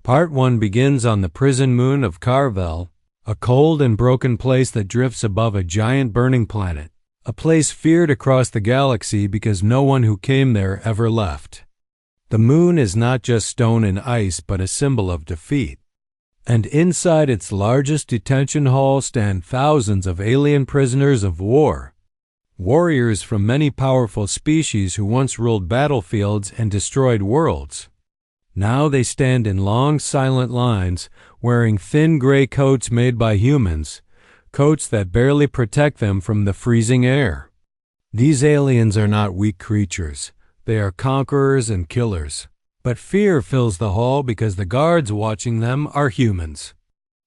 Part 1 begins on the prison moon of Carvel, a cold and broken place that drifts above a giant burning planet, a place feared across the galaxy because no one who came there ever left. The moon is not just stone and ice, but a symbol of defeat. And inside its largest detention hall stand thousands of alien prisoners of war, warriors from many powerful species who once ruled battlefields and destroyed worlds. Now they stand in long, silent lines, wearing thin gray coats made by humans, coats that barely protect them from the freezing air. These aliens are not weak creatures. They are conquerors and killers. But fear fills the hall because the guards watching them are humans.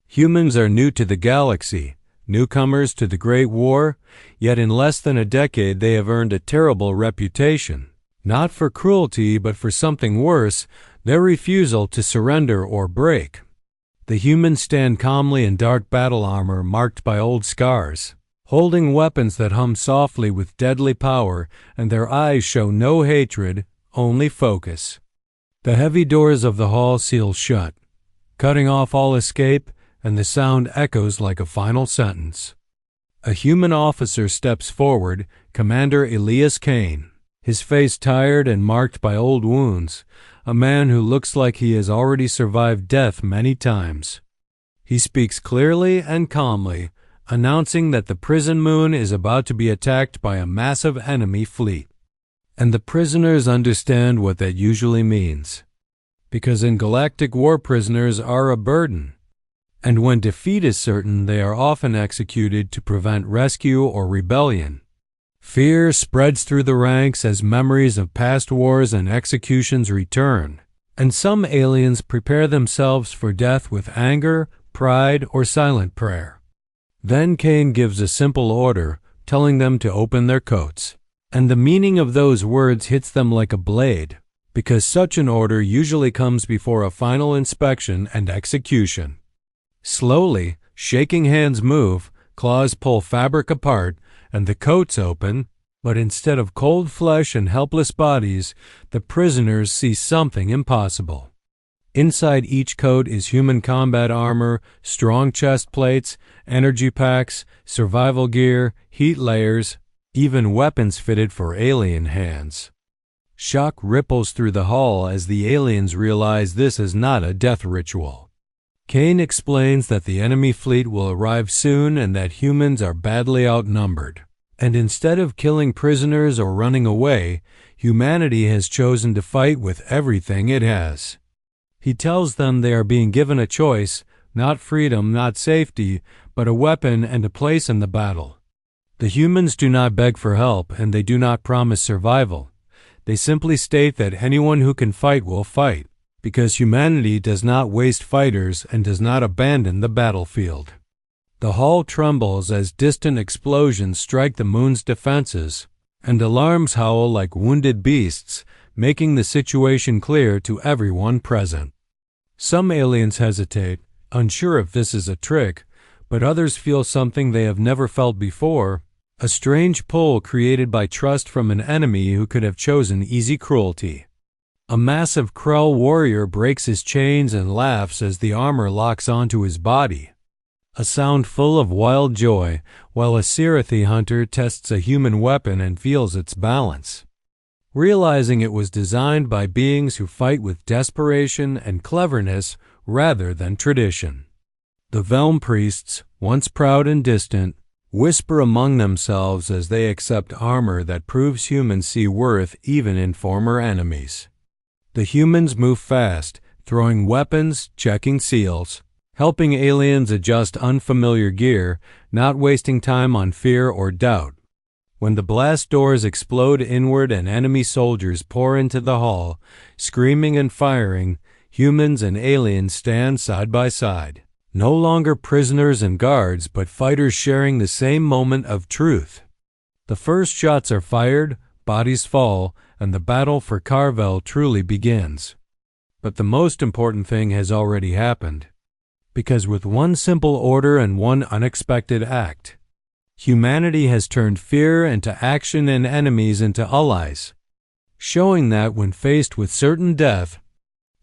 Humans are new to the galaxy, newcomers to the Great War, yet in less than a decade they have earned a terrible reputation. Not for cruelty, but for something worse, their refusal to surrender or break. The humans stand calmly in dark battle armor marked by old scars, holding weapons that hum softly with deadly power, and their eyes show no hatred, only focus. The heavy doors of the hall seal shut, cutting off all escape, and the sound echoes like a final sentence. A human officer steps forward, Commander Elias Kane, his face tired and marked by old wounds, a man who looks like he has already survived death many times. He speaks clearly and calmly, announcing that the prison moon is about to be attacked by a massive enemy fleet. And the prisoners understand what that usually means, because in Galactic war prisoners are a burden, and when defeat is certain they are often executed to prevent rescue or rebellion. Fear spreads through the ranks as memories of past wars and executions return, and some aliens prepare themselves for death with anger, pride, or silent prayer. Then Kane gives a simple order, telling them to open their coats. And the meaning of those words hits them like a blade, because such an order usually comes before a final inspection and execution. Slowly, shaking hands move, claws pull fabric apart, and the coats open, but instead of cold flesh and helpless bodies, the prisoners see something impossible. Inside each coat is human combat armor, strong chest plates, energy packs, survival gear, heat layers, even weapons fitted for alien hands. Shock ripples through the hall as the aliens realize this is not a death ritual. Kane explains that the enemy fleet will arrive soon and that humans are badly outnumbered. And instead of killing prisoners or running away, humanity has chosen to fight with everything it has. He tells them they are being given a choice, not freedom, not safety, but a weapon and a place in the battle. The humans do not beg for help, and they do not promise survival. They simply state that anyone who can fight will fight, because humanity does not waste fighters and does not abandon the battlefield. The hall trembles as distant explosions strike the moon's defenses, and alarms howl like wounded beasts, making the situation clear to everyone present. Some aliens hesitate, unsure if this is a trick, but others feel something they have never felt before, a strange pull created by trust from an enemy who could have chosen easy cruelty. A massive Krell warrior breaks his chains and laughs as the armor locks onto his body, a sound full of wild joy, while a Serathi hunter tests a human weapon and feels its balance, realizing it was designed by beings who fight with desperation and cleverness rather than tradition. The Velm priests, once proud and distant, whisper among themselves as they accept armor that proves humans see worth even in former enemies. The humans move fast, throwing weapons, checking seals, helping aliens adjust unfamiliar gear, not wasting time on fear or doubt. When the blast doors explode inward and enemy soldiers pour into the hall, screaming and firing, humans and aliens stand side by side. No longer prisoners and guards, but fighters sharing the same moment of truth. The first shots are fired, bodies fall, and the battle for Carvel truly begins. But the most important thing has already happened. Because with one simple order and one unexpected act, humanity has turned fear into action and enemies into allies, showing that when faced with certain death,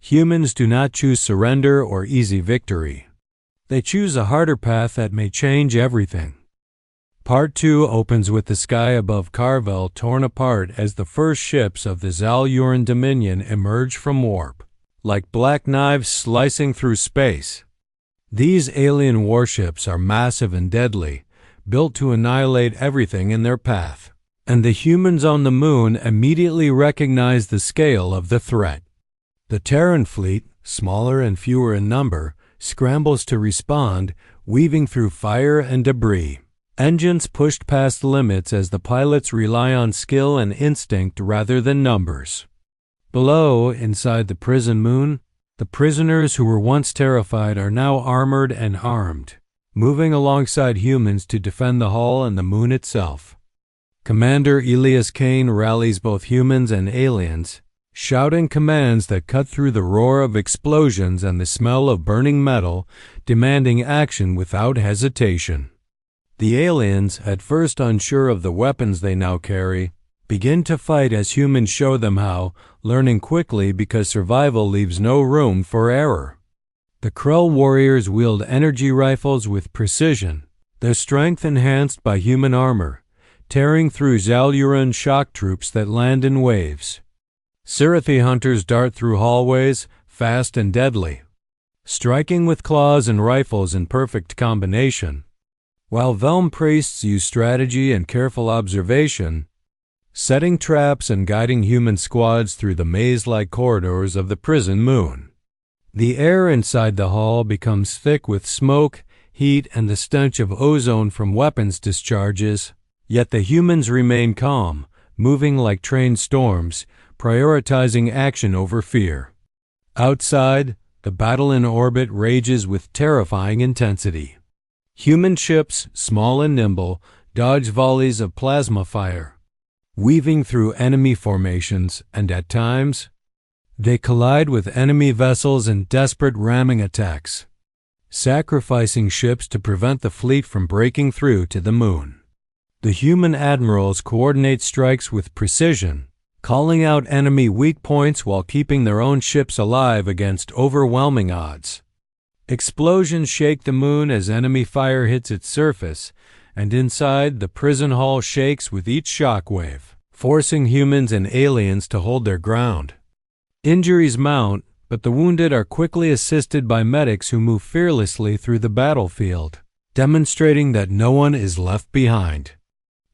Humans do not choose surrender or easy victory. They choose a harder path that may change everything. Part 2 opens with the sky above Carvel torn apart as the first ships of the Zaluran Dominion emerge from warp, like black knives slicing through space. These alien warships are massive and deadly, built to annihilate everything in their path, and the humans on the moon immediately recognize the scale of the threat. The Terran fleet, smaller and fewer in number, scrambles to respond, weaving through fire and debris. Engines pushed past limits as the pilots rely on skill and instinct rather than numbers. Below, inside the prison moon, the prisoners who were once terrified are now armored and armed, moving alongside humans to defend the hull and the moon itself. Commander Elias Kane rallies both humans and aliens, shouting commands that cut through the roar of explosions and the smell of burning metal, demanding action without hesitation. The aliens, at first unsure of the weapons they now carry, begin to fight as humans show them how, learning quickly because survival leaves no room for error. The Krell warriors wield energy rifles with precision, their strength enhanced by human armor, tearing through Zaluran shock troops that land in waves. Sirathi hunters dart through hallways, fast and deadly, striking with claws and rifles in perfect combination, while Velm priests use strategy and careful observation, setting traps and guiding human squads through the maze-like corridors of the prison moon. The air inside the hall becomes thick with smoke, heat, and the stench of ozone from weapons discharges, yet the humans remain calm, moving like trained storms, prioritizing action over fear. Outside, the battle in orbit rages with terrifying intensity. Human ships, small and nimble, dodge volleys of plasma fire, weaving through enemy formations, and at times, they collide with enemy vessels in desperate ramming attacks, sacrificing ships to prevent the fleet from breaking through to the moon. The human admirals coordinate strikes with precision, calling out enemy weak points while keeping their own ships alive against overwhelming odds. Explosions shake the moon as enemy fire hits its surface, and inside, the prison hall shakes with each shockwave, forcing humans and aliens to hold their ground. Injuries mount, but the wounded are quickly assisted by medics who move fearlessly through the battlefield, demonstrating that no one is left behind.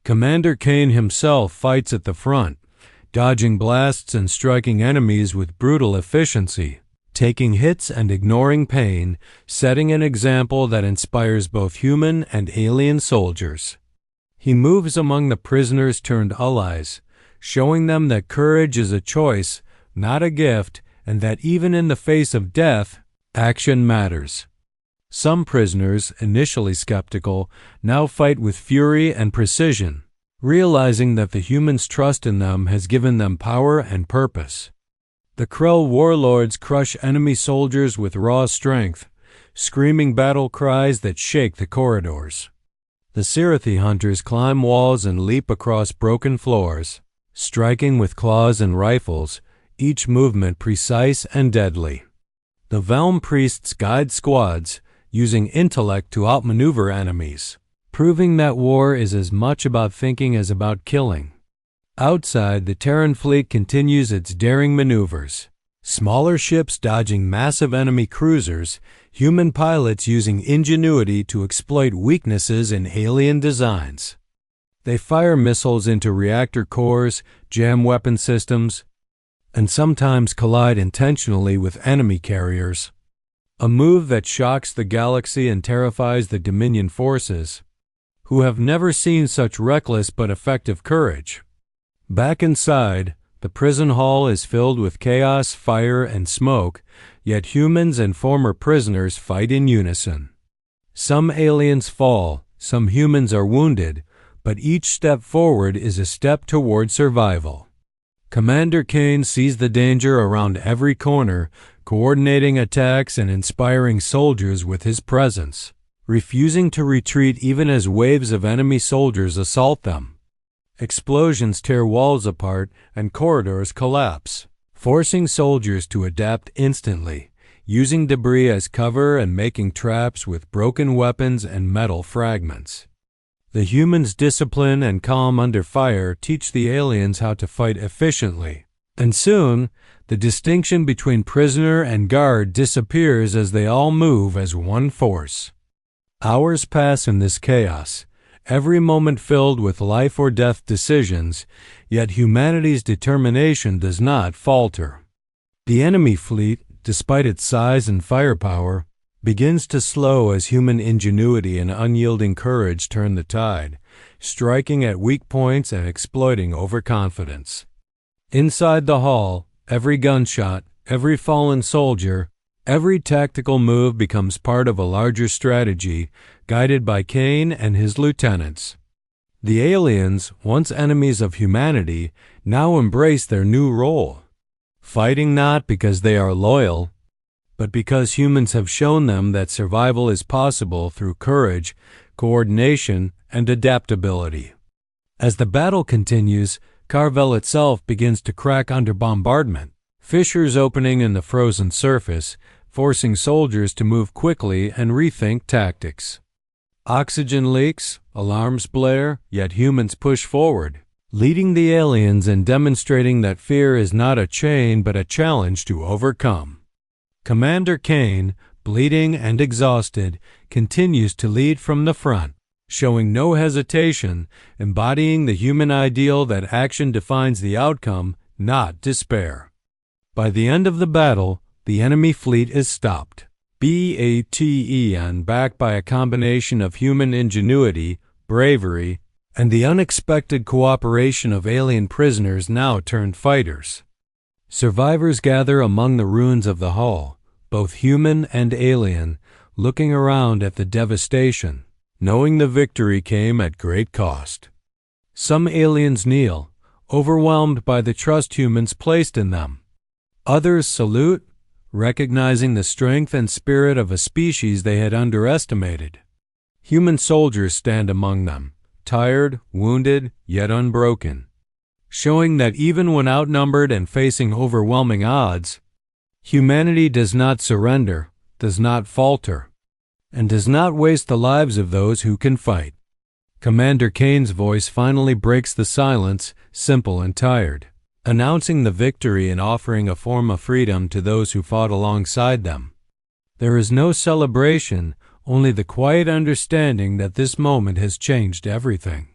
Commander Kane himself fights at the front, dodging blasts and striking enemies with brutal efficiency, taking hits and ignoring pain, setting an example that inspires both human and alien soldiers. He moves among the prisoners turned allies, showing them that courage is a choice, not a gift, and that even in the face of death, action matters. Some prisoners, initially skeptical, now fight with fury and precision, realizing that the humans' trust in them has given them power and purpose. The Krell warlords crush enemy soldiers with raw strength, screaming battle cries that shake the corridors. The Sirathi hunters climb walls and leap across broken floors, striking with claws and rifles, each movement precise and deadly. The Velm priests guide squads, using intellect to outmaneuver enemies, proving that war is as much about thinking as about killing. Outside, the Terran fleet continues its daring maneuvers. Smaller ships dodging massive enemy cruisers, human pilots using ingenuity to exploit weaknesses in alien designs. They fire missiles into reactor cores, jam weapon systems, and sometimes collide intentionally with enemy carriers. A move that shocks the galaxy and terrifies the Dominion forces, who have never seen such reckless but effective courage. Back inside, the prison hall is filled with chaos, fire, and smoke, yet humans and former prisoners fight in unison. Some aliens fall, some humans are wounded, but each step forward is a step toward survival. Commander Kane sees the danger around every corner, coordinating attacks and inspiring soldiers with his presence, refusing to retreat even as waves of enemy soldiers assault them. Explosions tear walls apart and corridors collapse, forcing soldiers to adapt instantly, using debris as cover and making traps with broken weapons and metal fragments. The humans' discipline and calm under fire teach the aliens how to fight efficiently, and soon, the distinction between prisoner and guard disappears as they all move as one force. Hours pass in this chaos, every moment filled with life or death decisions, yet humanity's determination does not falter. The enemy fleet, despite its size and firepower, begins to slow as human ingenuity and unyielding courage turn the tide, striking at weak points and exploiting overconfidence. Inside the hall, every gunshot, every fallen soldier, every tactical move becomes part of a larger strategy, guided by Kane and his lieutenants. The aliens, once enemies of humanity, now embrace their new role, fighting not because they are loyal, but because humans have shown them that survival is possible through courage, coordination, and adaptability. As the battle continues, Carvel itself begins to crack under bombardment, fissures opening in the frozen surface, forcing soldiers to move quickly and rethink tactics. Oxygen leaks, alarms blare, yet humans push forward, leading the aliens and demonstrating that fear is not a chain but a challenge to overcome. Commander Kane, bleeding and exhausted, continues to lead from the front, showing no hesitation, embodying the human ideal that action defines the outcome, not despair. By the end of the battle, the enemy fleet is stopped, backed by a combination of human ingenuity, bravery, and the unexpected cooperation of alien prisoners now turned fighters. Survivors gather among the ruins of the hull, both human and alien, looking around at the devastation, knowing the victory came at great cost. Some aliens kneel, overwhelmed by the trust humans placed in them. Others salute, recognizing the strength and spirit of a species they had underestimated. Human soldiers stand among them, tired, wounded, yet unbroken, showing that even when outnumbered and facing overwhelming odds, humanity does not surrender, does not falter, and does not waste the lives of those who can fight. Commander Kane's voice finally breaks the silence, simple and tired, announcing the victory and offering a form of freedom to those who fought alongside them. There is no celebration, only the quiet understanding that this moment has changed everything.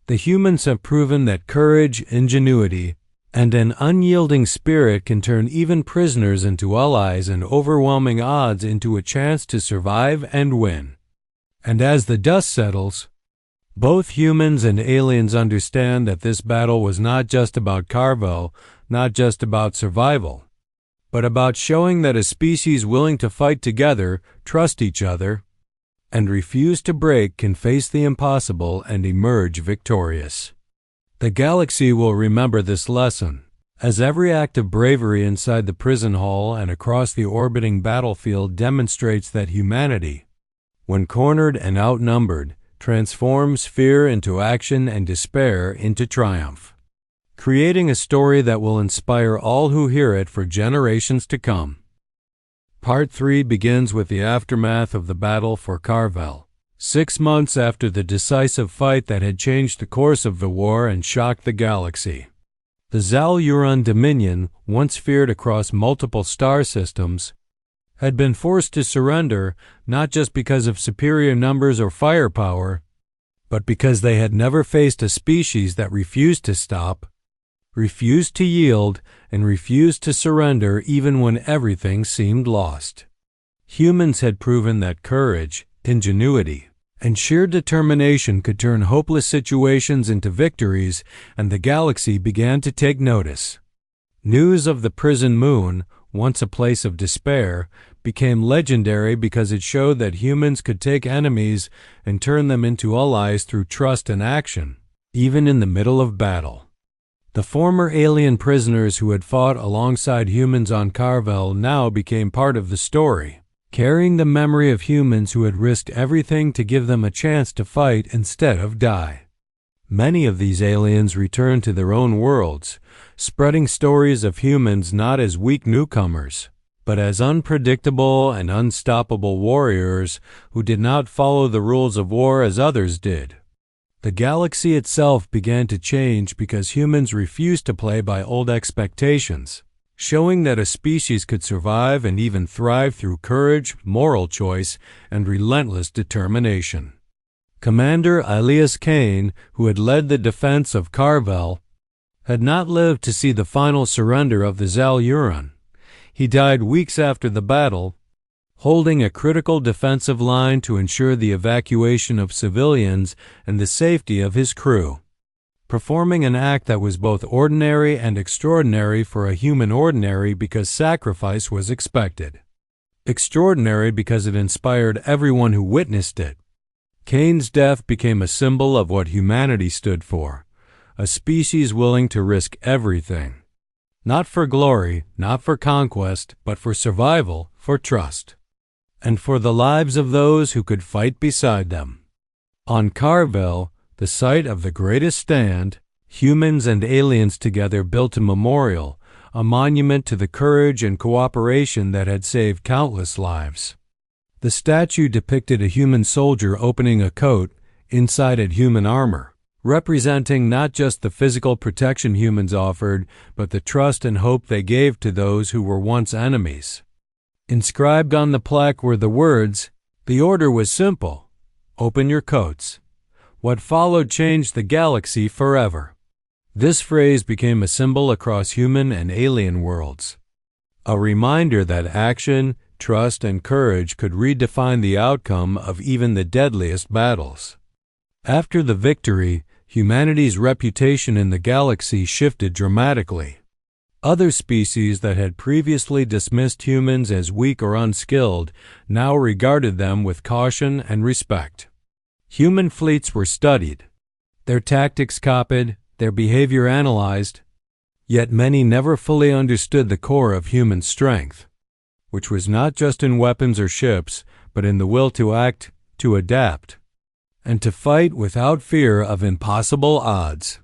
The humans have proven that courage, ingenuity, and an unyielding spirit can turn even prisoners into allies and overwhelming odds into a chance to survive and win. And as the dust settles, both humans and aliens understand that this battle was not just about Carvel, not just about survival, but about showing that a species willing to fight together, trust each other, and refuse to break can face the impossible and emerge victorious. The galaxy will remember this lesson, as every act of bravery inside the prison hall and across the orbiting battlefield demonstrates that humanity, when cornered and outnumbered, transforms fear into action and despair into triumph, creating a story that will inspire all who hear it for generations to come. Part 3 begins with the aftermath of the battle for Carvel, 6 months after the decisive fight that had changed the course of the war and shocked the galaxy. The Zal-Uran Dominion, once feared across multiple star systems, had been forced to surrender not just because of superior numbers or firepower, but because they had never faced a species that refused to stop, refused to yield, and refused to surrender even when everything seemed lost. Humans had proven that courage, ingenuity, and sheer determination could turn hopeless situations into victories, and the galaxy began to take notice. News of the prison moon, once a place of despair, became legendary because it showed that humans could take enemies and turn them into allies through trust and action, even in the middle of battle. The former alien prisoners who had fought alongside humans on Carvel now became part of the story, carrying the memory of humans who had risked everything to give them a chance to fight instead of die. Many of these aliens returned to their own worlds, spreading stories of humans not as weak newcomers, but as unpredictable and unstoppable warriors who did not follow the rules of war as others did. The galaxy itself began to change because humans refused to play by old expectations, showing that a species could survive and even thrive through courage, moral choice, and relentless determination. Commander Elias Kane, who had led the defense of Carvel, had not lived to see the final surrender of the Zaluran. He died weeks after the battle, holding a critical defensive line to ensure the evacuation of civilians and the safety of his crew, performing an act that was both ordinary and extraordinary for a human ordinary because sacrifice was expected. Extraordinary because it inspired everyone who witnessed it. Kane's death became a symbol of what humanity stood for, a species willing to risk everything. Not for glory, not for conquest, but for survival, for trust, and for the lives of those who could fight beside them. On Carvel, the site of the greatest stand, humans and aliens together built a memorial, a monument to the courage and cooperation that had saved countless lives. The statue depicted a human soldier opening a coat, inside it human armor, representing not just the physical protection humans offered, but the trust and hope they gave to those who were once enemies. Inscribed on the plaque were the words, "The order was simple. Open your coats." What followed changed the galaxy forever. This phrase became a symbol across human and alien worlds, a reminder that action, trust, and courage could redefine the outcome of even the deadliest battles. After the victory, humanity's reputation in the galaxy shifted dramatically. Other species that had previously dismissed humans as weak or unskilled now regarded them with caution and respect. Human fleets were studied, their tactics copied, their behavior analyzed, yet many never fully understood the core of human strength, which was not just in weapons or ships, but in the will to act, to adapt, and to fight without fear of impossible odds.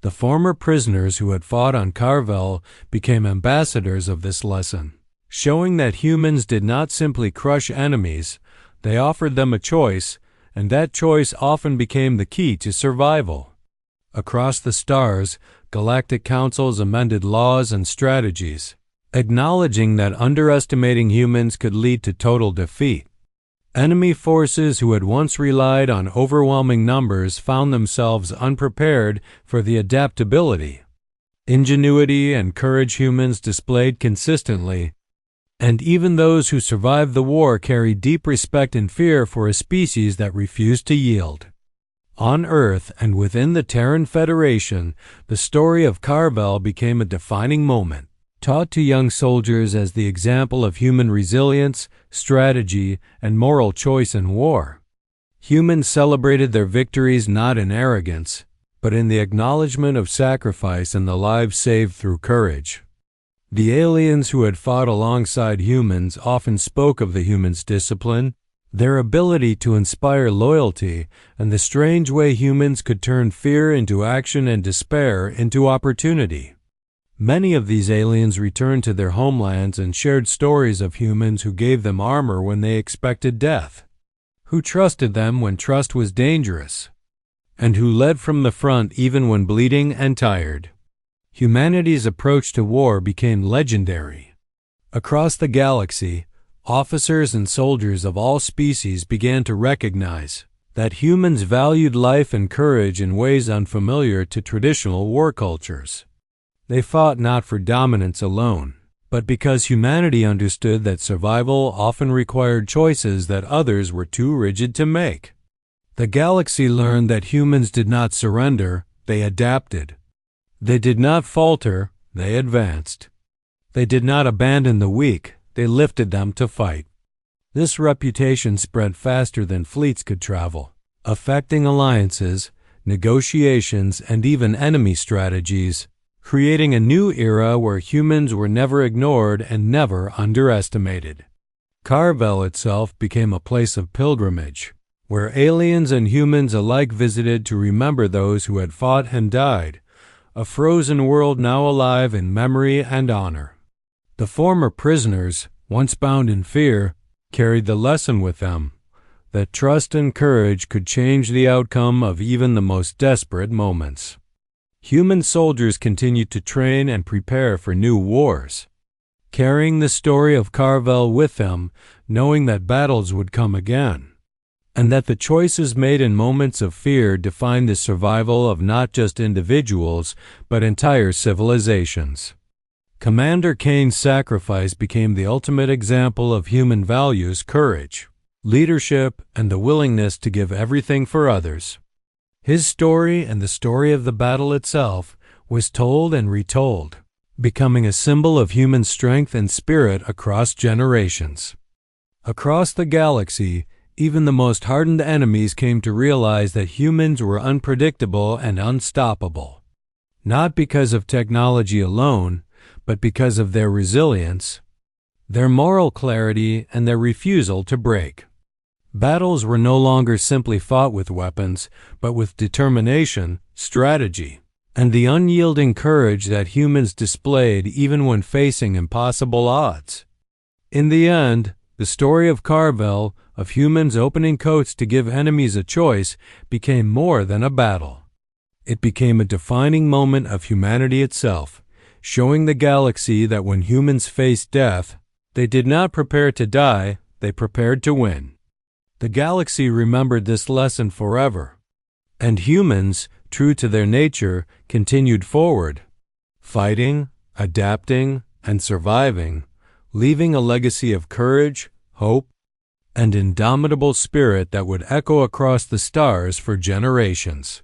The former prisoners who had fought on Carvel became ambassadors of this lesson, showing that humans did not simply crush enemies, they offered them a choice, and that choice often became the key to survival. Across the stars, galactic councils amended laws and strategies, acknowledging that underestimating humans could lead to total defeat. Enemy forces who had once relied on overwhelming numbers found themselves unprepared for the adaptability, ingenuity, and courage humans displayed consistently, and even those who survived the war carried deep respect and fear for a species that refused to yield. On Earth and within the Terran Federation, the story of Carvel became a defining moment, taught to young soldiers as the example of human resilience, strategy, and moral choice in war. Humans celebrated their victories not in arrogance, but in the acknowledgement of sacrifice and the lives saved through courage. The aliens who had fought alongside humans often spoke of the humans' discipline, their ability to inspire loyalty, and the strange way humans could turn fear into action and despair into opportunity. Many of these aliens returned to their homelands and shared stories of humans who gave them armor when they expected death, who trusted them when trust was dangerous, and who led from the front even when bleeding and tired. Humanity's approach to war became legendary. Across the galaxy, officers and soldiers of all species began to recognize that humans valued life and courage in ways unfamiliar to traditional war cultures. They fought not for dominance alone, but because humanity understood that survival often required choices that others were too rigid to make. The galaxy learned that humans did not surrender, they adapted. They did not falter, they advanced. They did not abandon the weak, they lifted them to fight. This reputation spread faster than fleets could travel, affecting alliances, negotiations, and even enemy strategies, creating a new era where humans were never ignored and never underestimated. Carvel itself became a place of pilgrimage, where aliens and humans alike visited to remember those who had fought and died, a frozen world now alive in memory and honor. The former prisoners, once bound in fear, carried the lesson with them that trust and courage could change the outcome of even the most desperate moments. Human soldiers continued to train and prepare for new wars, carrying the story of Carvel with them, knowing that battles would come again, and that the choices made in moments of fear defined the survival of not just individuals, but entire civilizations. Commander Kane's sacrifice became the ultimate example of human values, courage, leadership, and the willingness to give everything for others. His story and the story of the battle itself was told and retold, becoming a symbol of human strength and spirit across generations. Across the galaxy, even the most hardened enemies came to realize that humans were unpredictable and unstoppable, not because of technology alone, but because of their resilience, their moral clarity, and their refusal to break. Battles were no longer simply fought with weapons, but with determination, strategy, and the unyielding courage that humans displayed even when facing impossible odds. In the end, the story of Carvel, of humans opening coats to give enemies a choice, became more than a battle. It became a defining moment of humanity itself, showing the galaxy that when humans faced death, they did not prepare to die, they prepared to win. The galaxy remembered this lesson forever, and humans, true to their nature, continued forward, fighting, adapting, and surviving, leaving a legacy of courage, hope, and indomitable spirit that would echo across the stars for generations.